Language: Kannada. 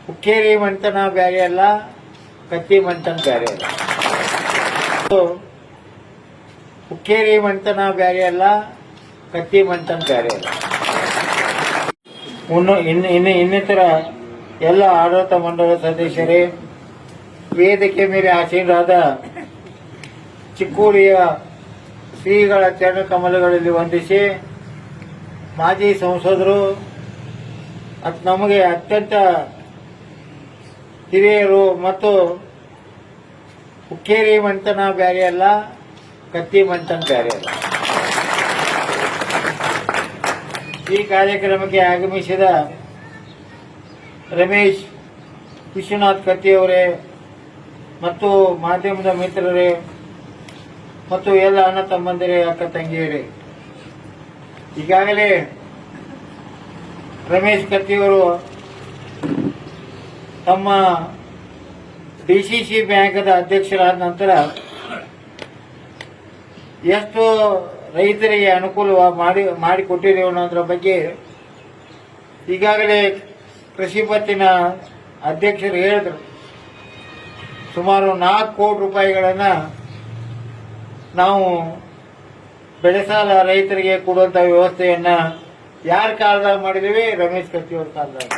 ಹುಕ್ಕೇರಿ ಮಂಟನ ಬ್ಯಾರೆ ಅಲ್ಲ, ಕತ್ತಿ ಮಂಟನ ಬ್ಯಾರೆ ಅಲ್ಲ. ಹುಕ್ಕೇರಿ ಮಂಟನ ಬ್ಯಾರೆ ಅಲ್ಲ, ಕತ್ತಿ ಮಂಟನ ಬ್ಯಾರೆ ಅಲ್ಲ. ಇನ್ನಿತರ ಎಲ್ಲ ಆಡಳಿತ ಮಂಡಳಿ ಸದಸ್ಯರೇ, ವೇದಿಕೆ ಮೇಲೆ ಆಸೀನರಾದ ಚಿಕ್ಕೋಡಿಯ ಶ್ರೀಗಳ ಚರಣಕಮಲಗಳಲ್ಲಿ ವಂದಿಸಿ, ಮಾಜಿ ಸಂಸದರು ನಮಗೆ ಅತ್ಯಂತ ಹಿರಿಯರು ಮತ್ತು ಹುಕ್ಕೇರಿ ಮಂಟನ ಬ್ಯಾರೆ ಅಲ್ಲ, ಕತ್ತಿ ಮಂಟನ ಬ್ಯಾರೆ ಅಲ್ಲ. ಈ ಕಾರ್ಯಕ್ರಮಕ್ಕೆ ಆಗಮಿಸಿದ ರಮೇಶ್ ವಿಶ್ವನಾಥ್ ಕತ್ತಿಯವರೇ ಮತ್ತು ಮಾಧ್ಯಮದ ಮಿತ್ರರೇ ಮತ್ತು ಎಲ್ಲ ಅಣ್ಣ ತಮ್ಮಂದಿರೇ, ಅಕ್ಕ ತಂಗಿಯರೇ, ಈಗಾಗಲೇ ರಮೇಶ್ ಕತ್ತಿಯವರು ತಮ್ಮ ಡಿಸಿಸಿ ಬ್ಯಾಂಕ್ದ ಅಧ್ಯಕ್ಷರಾದ ನಂತರ ಎಷ್ಟು ರೈತರಿಗೆ ಅನುಕೂಲ ಮಾಡಿಕೊಟ್ಟಿದ್ದೇವೆ ಅನ್ನೋದ್ರ ಬಗ್ಗೆ ಈಗಾಗಲೇ ಕೃಷಿ ಪತ್ತಿನ ಅಧ್ಯಕ್ಷರು ಹೇಳಿದ್ರು. ಸುಮಾರು 4 ಕೋಟಿ ರೂಪಾಯಿಗಳನ್ನು ನಾವು ಬೆಳೆ ಸಾಲ ರೈತರಿಗೆ ಕೊಡುವಂತ ವ್ಯವಸ್ಥೆಯನ್ನ ಯಾರ ಕಾಲದಾಗ ಮಾಡಿದೀವಿ? ರಮೇಶ್ ಕತ್ತಿಯವ್ರ ಕಾಲದಾಗ.